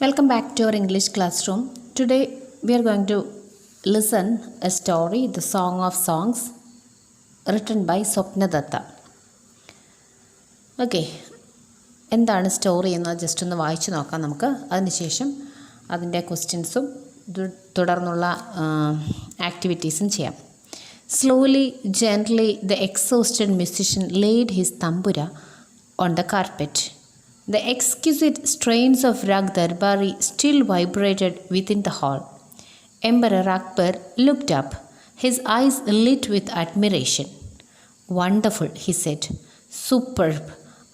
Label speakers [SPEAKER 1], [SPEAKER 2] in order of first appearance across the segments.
[SPEAKER 1] Welcome back to our English classroom. Today we are going to listen a story, The Song of Songs, written by Swapna Datta. Okay, എന്താണ് story എന്ന് just ഒന്ന് വായിച്ചു നോക്കാം നമുക്ക്. അതിനുശേഷം അതിൻ്റെ ക്വസ്റ്റ്യൻസും തുടർന്നുള്ള ആക്ടിവിറ്റീസും ചെയ്യാം. Slowly, gently, the exhausted musician laid his tambura on the carpet. The exquisite strains of Rag Darbari still vibrated within the hall. Emperor Akbar looked up, his eyes lit with admiration. "Wonderful," he said. "Superb.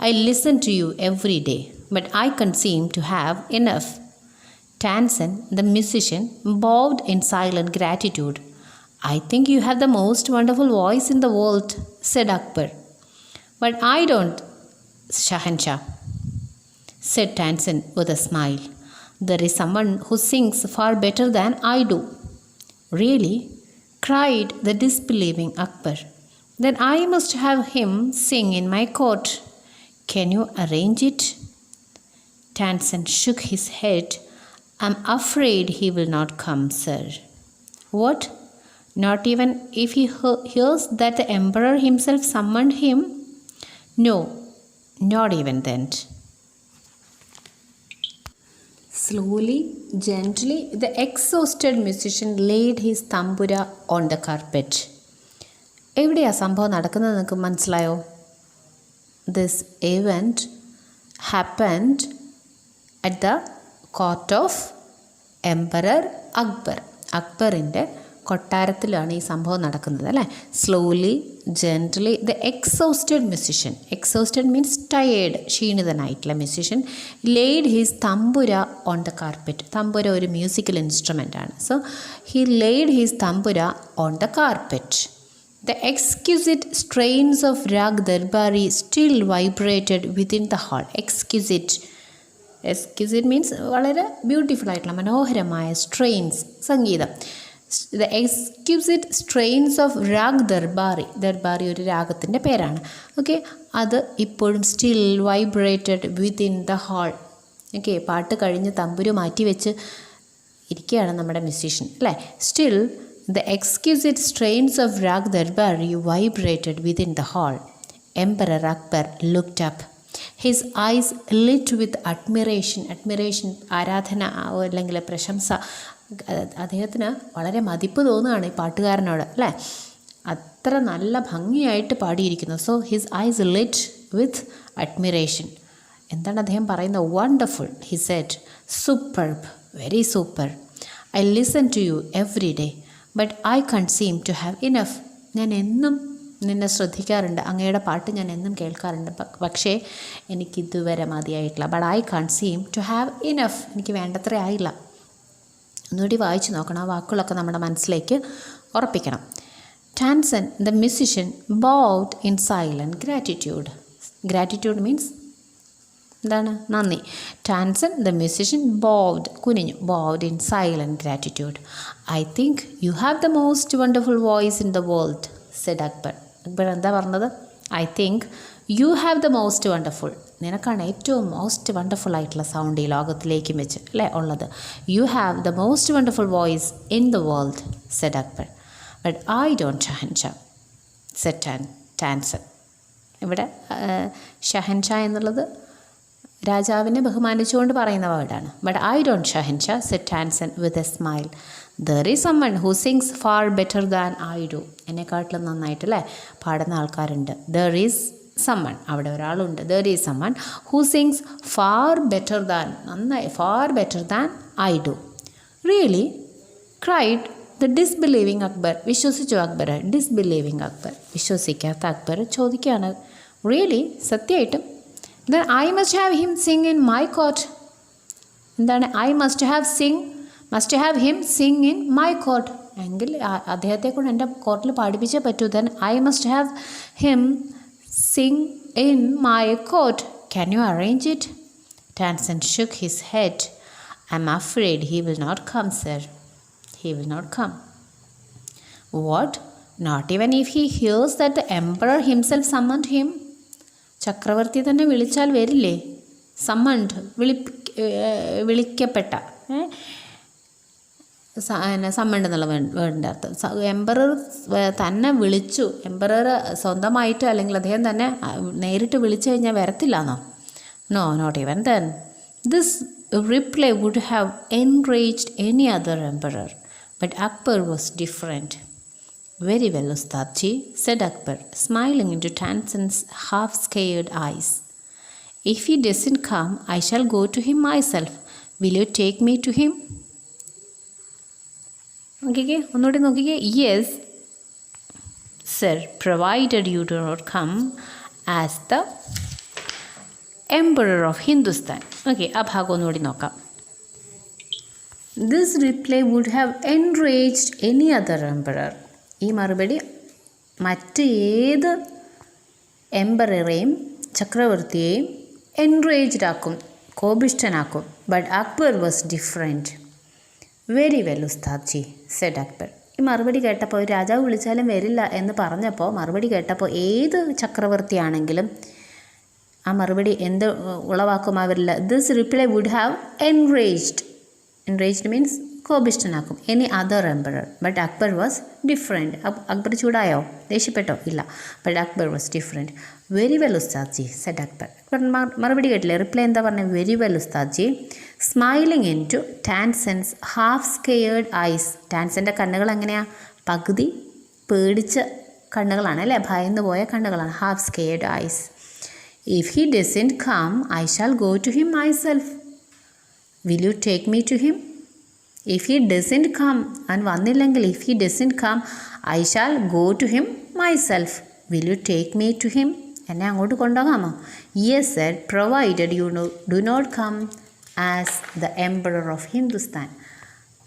[SPEAKER 1] I listen to you every day, but I can't seem to have enough." Tansen, the musician, bowed in silent gratitude. "I think you have the most wonderful voice in the world," said Akbar. "But I don't, Shahanshah," said Tansen with a smile. "There is someone who sings far better than I do." "Really?" cried the disbelieving Akbar. "Then I must have him sing in my court. Can you arrange it?" Tansen shook his head. "I'm afraid he will not come, sir." "What? Not even if he hears that the emperor himself summoned him?" "No, not even then." Slowly, gently, the exhausted musician laid his tambura on the carpet. എവിടെയാ സംഭവം നടക്കുന്നത് നിങ്ങൾക്ക് മനസ്സിലായോ? This event happened at the court of Emperor Akbar. അക്ബറിൻ്റെ കൊട്ടാരത്തിലാണ് ഈ സംഭവം നടക്കുന്നത് അല്ലേ. Slowly gently the exhausted musician, exhausted means tired, ക്ഷീണിതനായിട്ടുള്ള musician, laid his tambura on the carpet. Tambura ഒരു മ്യൂസിക്കൽ ഇൻസ്ട്രുമെൻ്റ് ആണ്. So he laid his tambura on the carpet. The exquisite strains of Rag Darbari still vibrated within the hall. Exquisite means വളരെ beautiful ആയിട്ടുള്ള മനോഹരമായ strains, സംഗീതം. The exquisite strains of Rag Darbari, ദർബാറി ഒരു രാഗത്തിൻ്റെ പേരാണ്. Okay, അത് ഇപ്പോഴും still vibrated within the hall. Okay, പാട്ട് കഴിഞ്ഞ് തമ്പുരു മാറ്റി വെച്ച് ഇരിക്കുകയാണ് നമ്മുടെ മ്യൂസീഷ്യൻ അല്ലേ. Still the exquisite strains of Rag Darbari vibrated within the hall. Emperor Akbar looked up. His eyes lit with admiration. ആരാധന അല്ലെങ്കിൽ പ്രശംസ. അദ്ദേഹത്തിന് വളരെ മതിപ്പ് തോന്നുകയാണ് ഈ പാട്ടുകാരനോട് അല്ലേ. അത്ര നല്ല ഭംഗിയായിട്ട് പാടിയിരിക്കുന്നു. So his eyes lit with admiration. എന്താണ് അദ്ദേഹം പറയുന്നത്? Wonderful, he said. Superb, very super. I listen to you every day, but I can't seem to have enough. ഞാൻ എന്നും നിന്നെ ശ്രദ്ധിക്കാറുണ്ട്, അങ്ങയുടെ പാട്ട് ഞാൻ എന്നും കേൾക്കാറുണ്ട്, പക്ഷേ എനിക്കിതുവരെ മതിയായിട്ടില്ല. But I can't seem to have enough, എനിക്ക് വേണ്ടത്ര ആയില്ല. ഒന്നുകൂടി വായിച്ചു നോക്കണം, ആ വാക്കുകളൊക്കെ നമ്മുടെ മനസ്സിലേക്ക് ഉറപ്പിക്കണം. Tansen the musician bowed in silent gratitude. Gratitude means എന്താണ്? നന്ദി. ടാൻസൻ ദ മ്യൂസിഷ്യൻ ബോവ്ഡ്, കുനിഞ്ഞു. Bowed in silent gratitude. "I think you have the most wonderful voice in the world," said Akbar. Akbar എന്താ പറഞ്ഞത്? "I think you have the most wonderful." നിനക്കാണ് ഏറ്റവും most wonderful ആയിട്ടുള്ള sound ഈ ലോകത്തിലേക്കും വെച്ച് അല്ലേ ഉള്ളത്. "You have the most wonderful voice in the world," said Akbar. "But I don't Shahenshah," said Tansen. ഇവിടെ ഷഹൻഷാ എന്നുള്ളത് രാജാവിനെ ബഹുമാനിച്ചുകൊണ്ട് പറയുന്ന വേർഡാണ്. "But I don't Shahenshah," said Tansen with a smile. "There is someone who sings far better than I do." എന്നെക്കാട്ടിലും നന്നായിട്ടല്ലേ പാടുന്ന ആൾക്കാരുണ്ട്. ദർ ഈസ് സമ്മൺ, അവിടെ ഒരാളുണ്ട്. There is someone who sings far better than, നന്നായി, far better than I do. "Really?" Cried the disbelieving Akbar. വിശ്വസിച്ചു അക്ബർ. ഡിസ്ബിലീവിങ് അക്ബർ, വിശ്വസിക്കാത്ത അക്ബർ ചോദിക്കുകയാണ്, "റിയലി? സത്യമായിട്ടും? Then I must have him sing in my court." എന്താണ്? "I must have him sing in my court." എങ്കിൽ അദ്ദേഹത്തെ കൊണ്ട് എൻ്റെ കോർട്ടിൽ പാടിപ്പിച്ചേ പറ്റൂ. "Then I must have him sing in my court. Can you arrange it?" Tansen shook his head. "I'm afraid he will not come, sir. He will not come." "What? Not even if he hears that the emperor himself summoned him?" ചക്രവർത്തി തന്നെ വിളിച്ചാൽ വരില്ലേ? സമ്മൺഡ്, വിളിക്കപ്പെട്ട summoned എന്നുള്ള വേർഡിൻ്റെ അർത്ഥം. Emperor തന്നെ വിളിച്ചു. Emperor സ്വന്തമായിട്ട് അല്ലെങ്കിൽ അദ്ദേഹം തന്നെ നേരിട്ട് വിളിച്ചു കഴിഞ്ഞാൽ വരത്തില്ലാന്നോ? No, not even then. This reply would have enraged any other emperor, but Akbar was different. Very well, Ustadji, said Akbar, smiling into Tansen's half-scared eyes. If he doesn't come, I shall go to him myself. Will you take me to him? Okay, ഒന്നുകൂടി നോക്കിക്കേ. Yes, sir, provided you do not come as the Emperor of Hindustan. Okay, ആ ഭാഗം ഒന്നുകൂടി നോക്കാം. This reply would have enraged any other emperor. ഈ മറുപടി മറ്റ് ഏത് എംപററേയും ചക്രവർത്തിയെയും എൻറേജ്ഡ് ആക്കും, കോപിഷ്ഠനാക്കും. But Akbar was different. Very well Ustadji, said Akbar. ഈ മറുപടി കേട്ടപ്പോൾ രാജാവ് വിളിച്ചാലും വരില്ല എന്ന് പറഞ്ഞപ്പോൾ മറുപടി കേട്ടപ്പോൾ ഏത് ചക്രവർത്തിയാണെങ്കിലും ആ മറുപടി എന്ത് ഉളവാക്കുമാവരില്ല. This reply would have enraged. Enraged means കോപിഷ്ഠനാക്കും. Any other emperor. But Akbar was different. Akbar ചൂടായോ? ദേഷ്യപ്പെട്ടോ? ഇല്ല. But Akbar was different. Very well Ustadji, said Akbar. Akbar മറുപടി കേട്ടില്ലേ? റിപ്ലൈ എന്താ പറഞ്ഞത്? Very well Ustadji. Smiling into Tansen's half scared eyes. ടാൻസൻ്റെ കണ്ണുകൾ എങ്ങനെയാണ്? പകുതി പേടിച്ച കണ്ണുകളാണ് അല്ലേ? ഭയന്നു പോയ കണ്ണുകളാണ്. Half scared eyes. If he doesn't come, I shall go to him myself. Will you take me to him? If he doesn't come, and വന്നില്ലെങ്കിൽ if he doesn't come, I shall go to him myself. Will you take me to him? എന്നെ അങ്ങോട്ട് കൊണ്ടുപോകാമോ? Yes sir, provided you do not come as the emperor of Hindustan.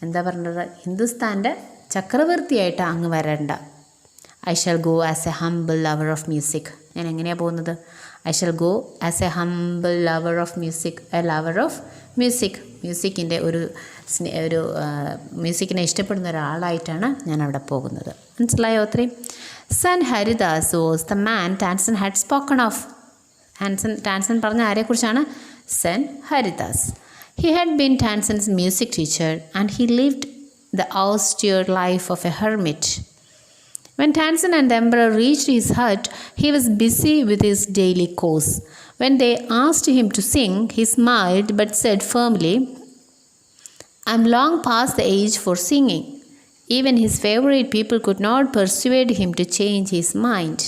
[SPEAKER 1] എന്താ പറഞ്ഞത്? ഹിന്ദുസ്ഥാൻ്റെ ചക്രവർത്തിയായിട്ട് അങ്ങ് വരണ്ട. I shall go as a humble lover of music. ഞാൻ എങ്ങനെയാണ് പോകുന്നത്? I shall go as a humble lover of music. A lover of music. മ്യൂസിക്കിൻ്റെ ഒരു മ്യൂസിക്കിനെ ഇഷ്ടപ്പെടുന്ന ഒരാളായിട്ടാണ് ഞാൻ അവിടെ പോകുന്നത്. മനസ്സിലായോ അത്രയും? Sant Haridas was the man Tansen had spoken of. Tansen പറഞ്ഞ ആരെക്കുറിച്ചാണ്? Sant Haridas. He had been Tansen's music teacher and he lived the austere life of a hermit. When Tansen and the emperor reached his hut, he was busy with his daily course. When they asked him to sing, he smiled but said firmly, I am long past the age for singing. Even his favorite people could not persuade him to change his mind.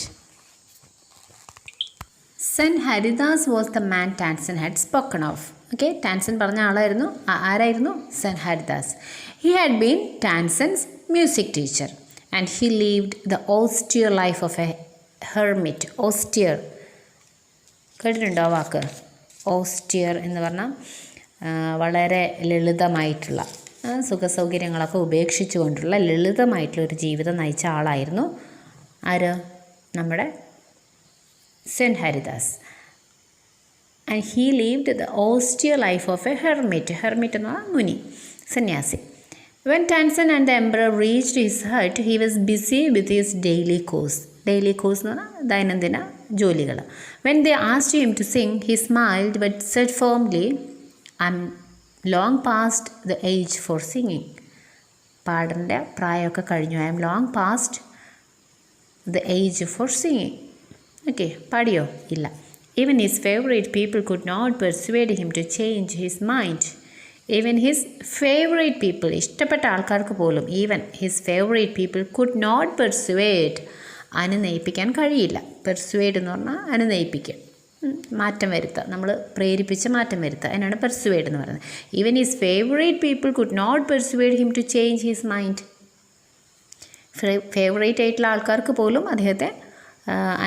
[SPEAKER 1] Sen Haridas was the man Tansen had spoken of. Okay, Tansen പറഞ്ഞ ആളായിരുന്നു. ആരായിരുന്നു? Sen Haridas. He had been Tansen's music teacher and he lived the austere life of a hermit. Austere കേട്ടിട്ടുണ്ടോ വാക്ക്? Austere എന്ന് പറഞ്ഞാൽ വളരെ ലളിതമായിട്ടുള്ള സുഖസൗകര്യങ്ങളൊക്കെ ഉപേക്ഷിച്ചു കൊണ്ടുള്ള ലളിതമായിട്ടുള്ളൊരു ജീവിതം നയിച്ച ആളായിരുന്നു ആര്? നമ്മുടെ saint Haridas. And he lived the austere life of a hermit. Hermit എന്ന് പറഞ്ഞാൽ മുനി, സന്യാസി. When Tansen and the emperor reached his hut, he was busy with his daily course. Daily course എന്ന് പറഞ്ഞാൽ ദൈനംദിന ജോലികൾ. When they asked him to sing, he smiled but said firmly, I am long past the age for singing. പാടേണ്ട പ്രായമൊക്കെ കഴിഞ്ഞു. I am long past the age for singing. Okay, പാടിയോ? ഇല്ല. Even his favorite people could not persuade him to change his mind. Even his favorite people, ഇഷ്ടപ്പെട്ട ആൾക്കാർക്ക് പോലും, even his favourite people could not persuade, അനുനയിപ്പിക്കാൻ കഴിയില്ല. Persuade എന്ന് പറഞ്ഞാൽ അനുനയിപ്പിക്കുക, മാറ്റം വരുത്തുക, നമ്മൾ പ്രേരിപ്പിച്ച് മാറ്റം വരുത്തുക, അതിനാണ് പെർസുവേഡ് എന്ന് പറയുന്നത്. Even his favourite people could not persuade him to change his mind. Favourite ആയിട്ടുള്ള ആൾക്കാർക്ക് പോലും അദ്ദേഹത്തെ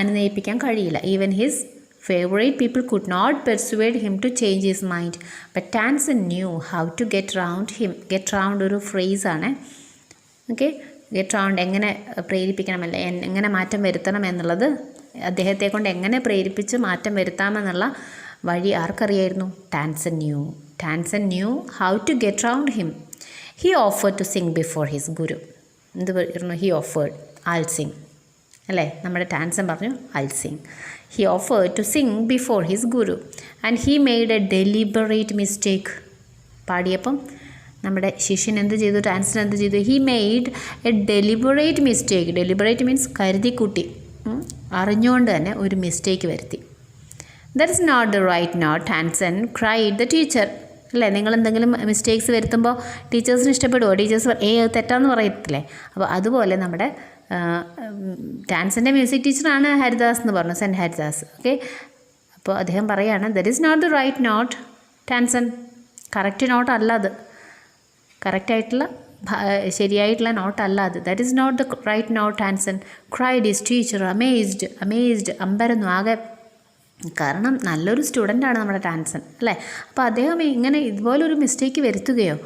[SPEAKER 1] അനുനയിപ്പിക്കാൻ കഴിയില്ല. Even his favorite people could not persuade him to change his mind. But Tansen knew how to get round him. Get round ഒരു ഫ്രേസാണ്. Okay, get round എങ്ങനെ പ്രേരിപ്പിക്കണമല്ല, എങ്ങനെ മാറ്റം വരുത്തണം എന്നുള്ളത്, അദ്ദേഹത്തെ കൊണ്ട് എങ്ങനെ പ്രേരിപ്പിച്ച് മാറ്റം വരുത്താമെന്നുള്ള വഴി ആർക്കറിയായിരുന്നു? Tansen knew. Tansen knew how to get round him. He offered to sing before his guru. എന്ത് പറഞ്ഞു? ഹി ഓഫേർഡ്, ആൽ സിംഗ് അല്ലേ? നമ്മുടെ ടാൻസൻ പറഞ്ഞു ആൽ സിംഗ്. He offered to sing before his guru and he made a deliberate mistake. പാടിയപ്പം നമ്മുടെ ശിഷ്യൻ എന്ത് ചെയ്തു, ടാൻസൻ എന്ത് ചെയ്തു? He made a deliberate mistake. Deliberate means കരുതിക്കുട്ടി, അറിഞ്ഞുകൊണ്ട് തന്നെ ഒരു മിസ്റ്റേക്ക് വരുത്തി. That is not the right note, Tansen cried the teacher. അല്ലേ, നിങ്ങൾ എന്തെങ്കിലും മിസ്റ്റേക്സ് വരുത്തുമ്പോൾ ടീച്ചേഴ്സിന് ഇഷ്ടപ്പെടുമോ? ടീച്ചേഴ്സ് അത് തെറ്റാന്ന് പറയത്തില്ലേ? അപ്പോൾ അതുപോലെ നമ്മുടെ ടാൻസൻ്റെ മ്യൂസിക് ടീച്ചറാണ് ഹരിദാസ് എന്ന് പറഞ്ഞു, സെൻറ്റ് ഹരിദാസ്. ഓക്കെ, അപ്പോൾ അദ്ദേഹം പറയുകയാണ് that is not the right note Tansen. Correct note അല്ല അത്, കറക്റ്റായിട്ടുള്ള ശരിയായിട്ടുള്ള നോട്ടല്ല അത്. That is not the right note Tansen cried his teacher amazed അമ്പരന്നു ആകെ. കാരണം നല്ലൊരു സ്റ്റുഡൻ്റാണ് നമ്മുടെ ടാൻസൻ അല്ലേ. അപ്പോൾ അദ്ദേഹം ഇങ്ങനെ ഇതുപോലൊരു മിസ്റ്റേക്ക് വരുത്തുകയോ?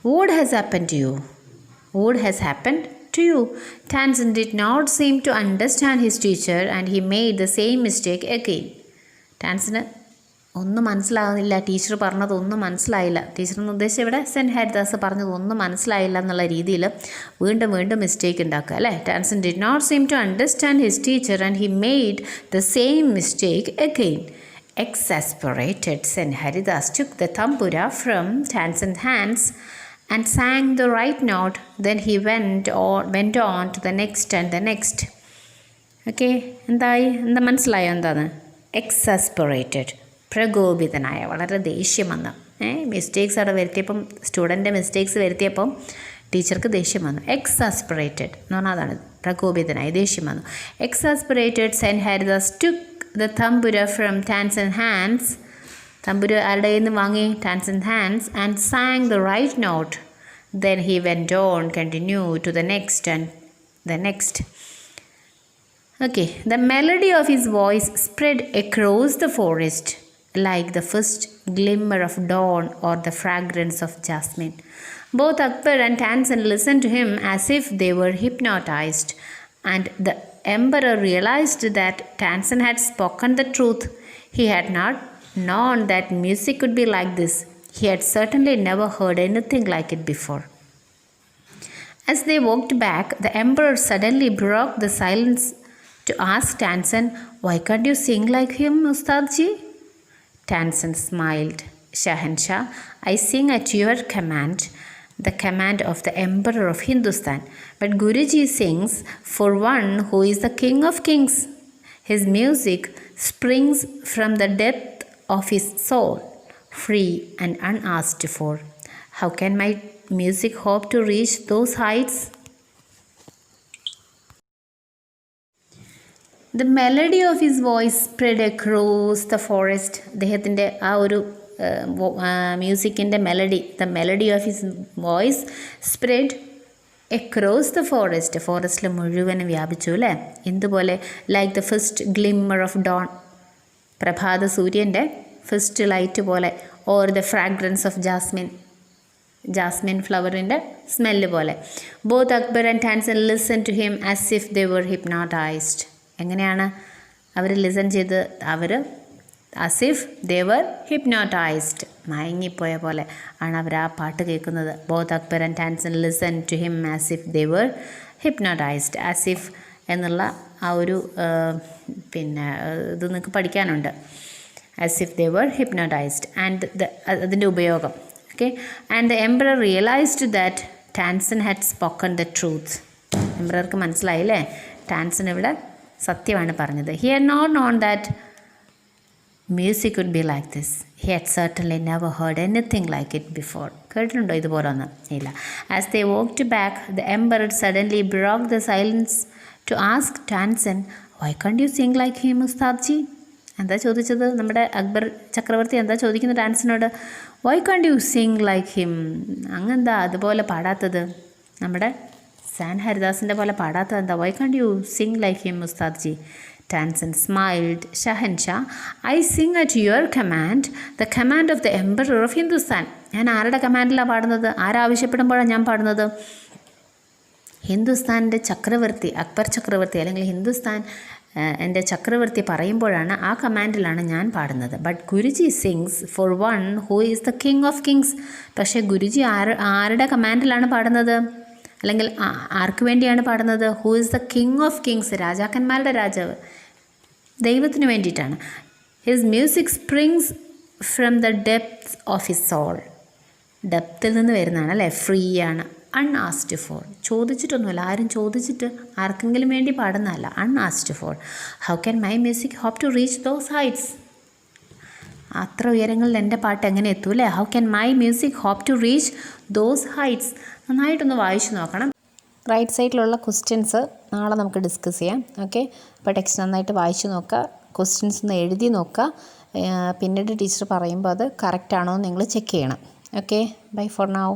[SPEAKER 1] What has happen to you? What has happen to you? Tansen did not seem to understand his teacher and he made the same mistake again. ടാൻസിന് ഒന്നും മനസ്സിലാകുന്നില്ല, ടീച്ചർ പറഞ്ഞതൊന്നും മനസ്സിലായില്ല. ടീച്ചറിന് ഉദ്ദേശിച്ച് ഇവിടെ സെൻറ്റ് ഹരിദാസ് പറഞ്ഞതൊന്നും മനസ്സിലായില്ല എന്നുള്ള രീതിയിൽ വീണ്ടും വീണ്ടും മിസ്റ്റേക്ക് ഉണ്ടാക്കുക അല്ലേ. Tansen did not seem to understand his teacher and he made the same mistake again. Exasperated, Saint Haridas took the tambura from Tansen's hands and sang the right note. Then he went on to the next and the next. Okay, എന്താ മനസ്സിലായോ എന്താണ്? എക്സാസ്പെറേറ്റഡ്, പ്രകോപിതനായ, വളരെ ദേഷ്യം വന്നു. Mistakes അവിടെ വരുത്തിയപ്പം, student mistakes വരുത്തിയപ്പം ടീച്ചർക്ക് ദേഷ്യം വന്നു. എക്സാസ്പെറേറ്റഡ് എന്ന് പറഞ്ഞാൽ അതാണ്, പ്രകോപിതനായി, ദേഷ്യം വന്നു. Exasperated saint Haridas took the tambura from Tansen's hands. തമ്പുരു ആരുടെ കയ്യിൽ നിന്ന് വാങ്ങി? Tansen hands. And sang the right note. Then he went on, continue to the next and the next. Okay, the melody of his voice spread across the forest like the first glimmer of dawn or the fragrance of jasmine. Both Akbar and Tansen listen to him as if they were hypnotized, and the emperor realized that Tansen had spoken the truth. He had not known that music could be like this. He had certainly never heard anything like it before. As they walked back, the emperor suddenly broke the silence to ask Tansen, "Why can't you sing like him, Ustadji?" Tansen smiled. "Shahanshah, I sing at your command, the command of the emperor of Hindustan. But Guruji sings for one who is the king of kings. His music springs from the depth of his soul, free and unasked for. How can my music hope to reach those heights?" The melody of his voice spread across the forest. അദ്ദേഹത്തിൻ്റെ ആ ഒരു മ്യൂസിക്കിൻ്റെ melody, the melody of his voice spread across the forest. ഫോറസ്റ്റിൽ മുഴുവനും വ്യാപിച്ചു അല്ലേ. എന്തുപോലെ? Like the first glimmer of dawn, പ്രഭാത സൂര്യൻ്റെ ഫസ്റ്റ് ലൈറ്റ് പോലെ. Or the fragrance of jasmine ഫ്ലവറിൻ്റെ സ്മെല്ല് പോലെ. Both Akbar and Tansen listen to him as if they were hypnotized. എങ്ങനെയാണ് അവർ ലിസൺ ചെയ്ത്? അവർ as if they were hypnotized, മയങ്ങിപ്പോയ പോലെ ആണ് അവർ ആ പാട്ട് കേൾക്കുന്നത്. Both Akbar and Tansen listen to him as if they were hypnotized. As if എന്നുള്ള ആ ഒരു പിന്നെ ഇത് നിങ്ങൾക്ക് പഠിക്കാനുണ്ട്. As if they were hypnotized. And അതിൻ്റെ ഉപയോഗം. Okay, and the emperor realised that Tansen had spoken the truth. എംപറർക്ക് മനസ്സിലായില്ലേ, ടാൻസൻ ഇവിടെ സത്യമാണ് പറഞ്ഞത്. He had not known that music would be like this. He had certainly never heard anything like it before. കേട്ടിട്ടുണ്ടോ ഇതുപോലെ ഒന്നും? ഇല്ല. As they walked back, the emperor suddenly broke the silence to ask Tansen, "why can't you sing like him, Ustadji?" എന്താ ചോദിച്ചത്? നമ്മുടെ അക്ബർ ചക്രവർത്തി എന്താ ചോദിക്കുന്നത് ടാൻസനോട്? "Why can't you sing like him?" അങ്ങെന്താ അതുപോലെ പാടാത്തത്? നമ്മുടെ സാൻ ഹരിദാസിൻ്റെ പോലെ പാടാത്തത് എന്താ? "Why can't you sing like him, Ustadji?" Tansen smiled. "Shahanshah, I sing at your command, the command of the emperor of Hindustan." ഞാൻ ആരുടെ കമാൻഡിലാണ് പാടുന്നത്? ആരാവശ്യപ്പെടുമ്പോഴാണ് ഞാൻ പാടുന്നത്? ഹിന്ദുസ്ഥാൻ്റെ ചക്രവർത്തി, അക്ബർ ചക്രവർത്തി അല്ലെങ്കിൽ ഹിന്ദുസ്ഥാൻ എൻ്റെ ചക്രവർത്തി പറയുമ്പോഴാണ്, ആ കമാൻഡിലാണ് ഞാൻ പാടുന്നത്. But Guruji sings for one who is the king of kings. പക്ഷേ ഗുരുജി ആരുടെ കമാൻഡിലാണ് പാടുന്നത്? അല്ലെങ്കിൽ ആർക്ക് വേണ്ടിയാണ് പാടുന്നത്? Who is the king of kings, രാജാക്കന്മാരുടെ രാജാവ്. ദൈവത്തിന് വേണ്ടിയിട്ടാണ്. His music springs from the depth of his soul. ഡെപ്തിൽ നിന്ന് വരുന്നതാണ് അല്ലേ, ഫ്രീ ആണ്. അൺആസ്ഡ് ഫോർ, ചോദിച്ചിട്ടൊന്നുമല്ല, ആരും ചോദിച്ചിട്ട് ആർക്കെങ്കിലും വേണ്ടി പാടുന്നതല്ല. Unasked for. How can my music hope to reach those heights. അത്ര ഉയരങ്ങളിൽ എൻ്റെ പാട്ട് എങ്ങനെ എത്തൂ അല്ലേ. How can my music hope to reach those heights. നന്നായിട്ടൊന്ന് വായിച്ചു നോക്കണം. റൈറ്റ് സൈഡിലുള്ള ക്വസ്റ്റ്യൻസ് നാളെ നമുക്ക് ഡിസ്കസ് ചെയ്യാം. ഓക്കെ, അപ്പോൾ ടെക്സ്റ്റ് നന്നായിട്ട് വായിച്ചു നോക്കുക, ക്വസ്റ്റ്യൻസ് ഒന്ന് എഴുതി നോക്കുക. പിന്നീട് ടീച്ചർ പറയുമ്പോൾ അത് കറക്റ്റ് ആണോ എന്ന് നിങ്ങൾ ചെക്ക് ചെയ്യണം. Okay, bye for now.